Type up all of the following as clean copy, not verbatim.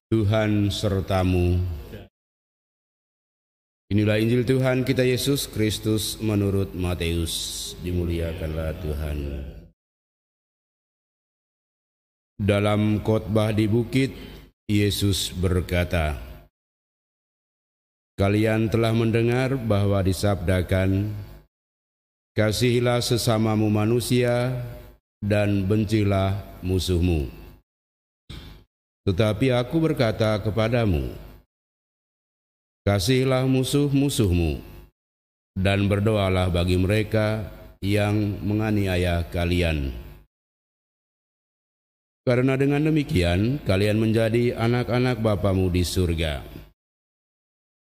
Tuhan sertamu. Inilah Injil Tuhan kita Yesus Kristus menurut Matius. Dimuliakanlah Tuhan. Dalam khotbah di bukit, Yesus berkata, "Kalian telah mendengar bahwa disabdakan, kasihilah sesamamu manusia dan bencilah musuhmu. Tetapi aku berkata kepadamu, kasihilah musuh-musuhmu dan berdoalah bagi mereka yang menganiaya kalian. Karena dengan demikian kalian menjadi anak-anak Bapamu di surga.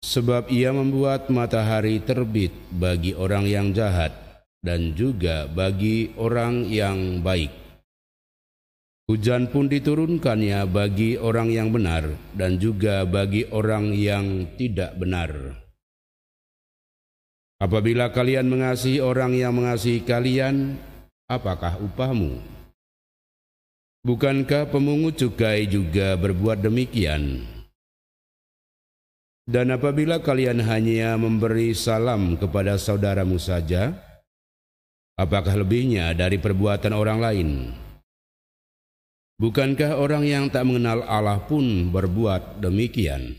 Sebab Ia membuat matahari terbit bagi orang yang jahat dan juga bagi orang yang baik. Hujan pun diturunkannya bagi orang yang benar dan juga bagi orang yang tidak benar. Apabila kalian mengasihi orang yang mengasihi kalian, apakah upahmu? Bukankah pemungut cukai juga berbuat demikian? Dan apabila kalian hanya memberi salam kepada saudaramu saja, apakah lebihnya dari perbuatan orang lain? Bukankah orang yang tak mengenal Allah pun berbuat demikian?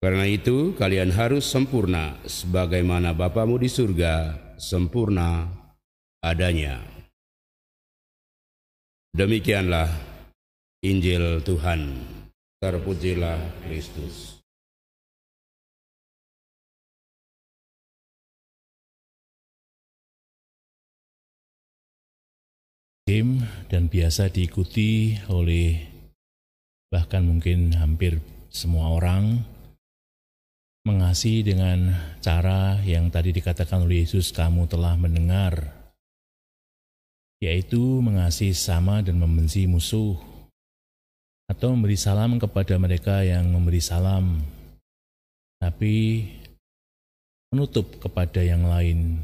Karena itu kalian harus sempurna sebagaimana Bapamu di surga sempurna adanya." Demikianlah Injil Tuhan. Terpujilah Kristus. Dan biasa diikuti oleh bahkan mungkin hampir semua orang, mengasihi dengan cara yang tadi dikatakan oleh Yesus, kamu telah mendengar, yaitu mengasihi sama dan membenci musuh, atau memberi salam kepada mereka yang memberi salam, tapi menutup kepada yang lain.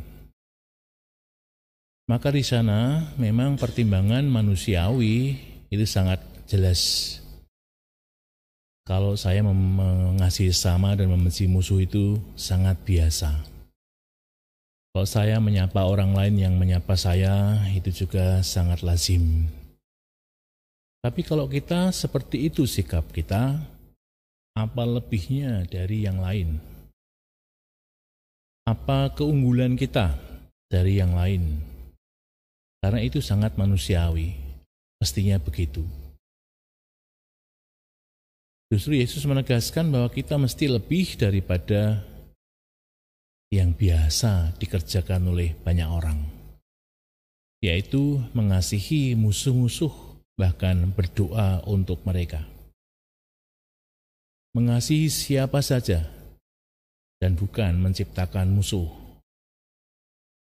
Maka di sana memang pertimbangan manusiawi itu sangat jelas. Kalau saya mengasihi sama dan membenci musuh itu sangat biasa. Kalau saya menyapa orang lain yang menyapa saya, itu juga sangat lazim. Tapi kalau kita seperti itu sikap kita, apa lebihnya dari yang lain? Apa keunggulan kita dari yang lain? Karena itu sangat manusiawi, mestinya begitu. Justru Yesus menegaskan bahwa kita mesti lebih daripada yang biasa dikerjakan oleh banyak orang, yaitu mengasihi musuh-musuh, bahkan berdoa untuk mereka. Mengasihi siapa saja dan bukan menciptakan musuh.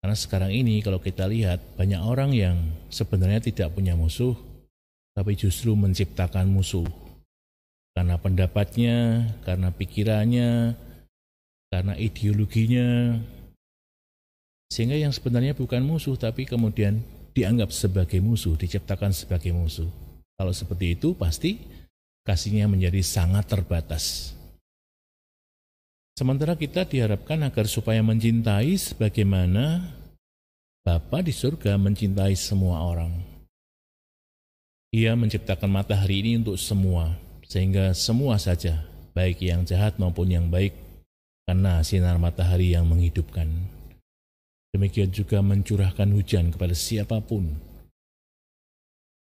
Karena sekarang ini kalau kita lihat banyak orang yang sebenarnya tidak punya musuh, tapi justru menciptakan musuh. Karena pendapatnya, karena pikirannya, karena ideologinya. Sehingga yang sebenarnya bukan musuh, tapi kemudian dianggap sebagai musuh, diciptakan sebagai musuh. Kalau seperti itu pasti kasihnya menjadi sangat terbatas. Sementara kita diharapkan agar supaya mencintai sebagaimana Bapa di surga mencintai semua orang. Ia menciptakan matahari ini untuk semua, sehingga semua saja, baik yang jahat maupun yang baik, karena sinar matahari yang menghidupkan. Demikian juga mencurahkan hujan kepada siapapun,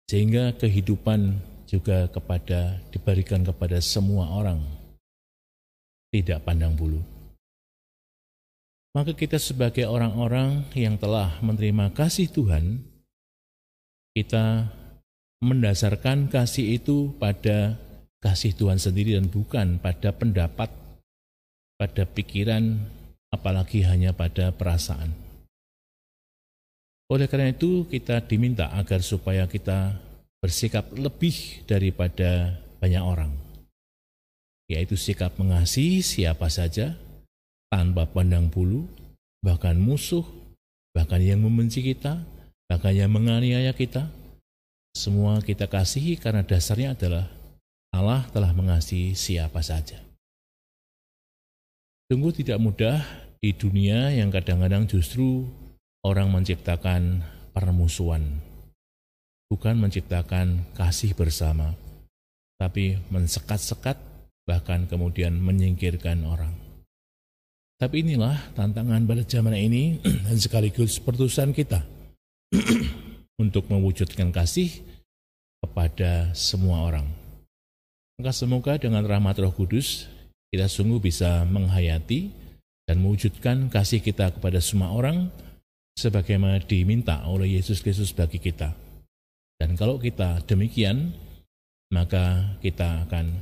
sehingga kehidupan juga diberikan kepada semua orang, tidak pandang bulu. Maka kita sebagai orang-orang yang telah menerima kasih Tuhan, kita mendasarkan kasih itu pada kasih Tuhan sendiri dan bukan pada pendapat, pada pikiran, apalagi hanya pada perasaan. Oleh karena itu kita diminta agar supaya kita bersikap lebih daripada banyak orang, yaitu sikap mengasihi siapa saja tanpa pandang bulu, bahkan musuh, bahkan yang membenci kita, bahkan yang menganiaya kita. Semua kita kasihi karena dasarnya adalah Allah telah mengasihi siapa saja. Sungguh tidak mudah di dunia yang kadang-kadang justru orang menciptakan permusuhan. Bukan menciptakan kasih bersama, tapi mensekat-sekat, bahkan kemudian menyingkirkan orang. Tapi inilah tantangan pada zaman ini dan sekaligus pertusan kita untuk mewujudkan kasih kepada semua orang. Maka semoga dengan rahmat Roh Kudus kita sungguh bisa menghayati dan mewujudkan kasih kita kepada semua orang sebagaimana diminta oleh Yesus Kristus bagi kita. Dan kalau kita demikian, maka kita akan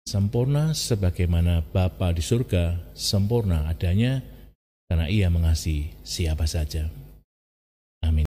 sempurna sebagaimana Bapa di surga sempurna adanya karena Ia mengasihi siapa saja.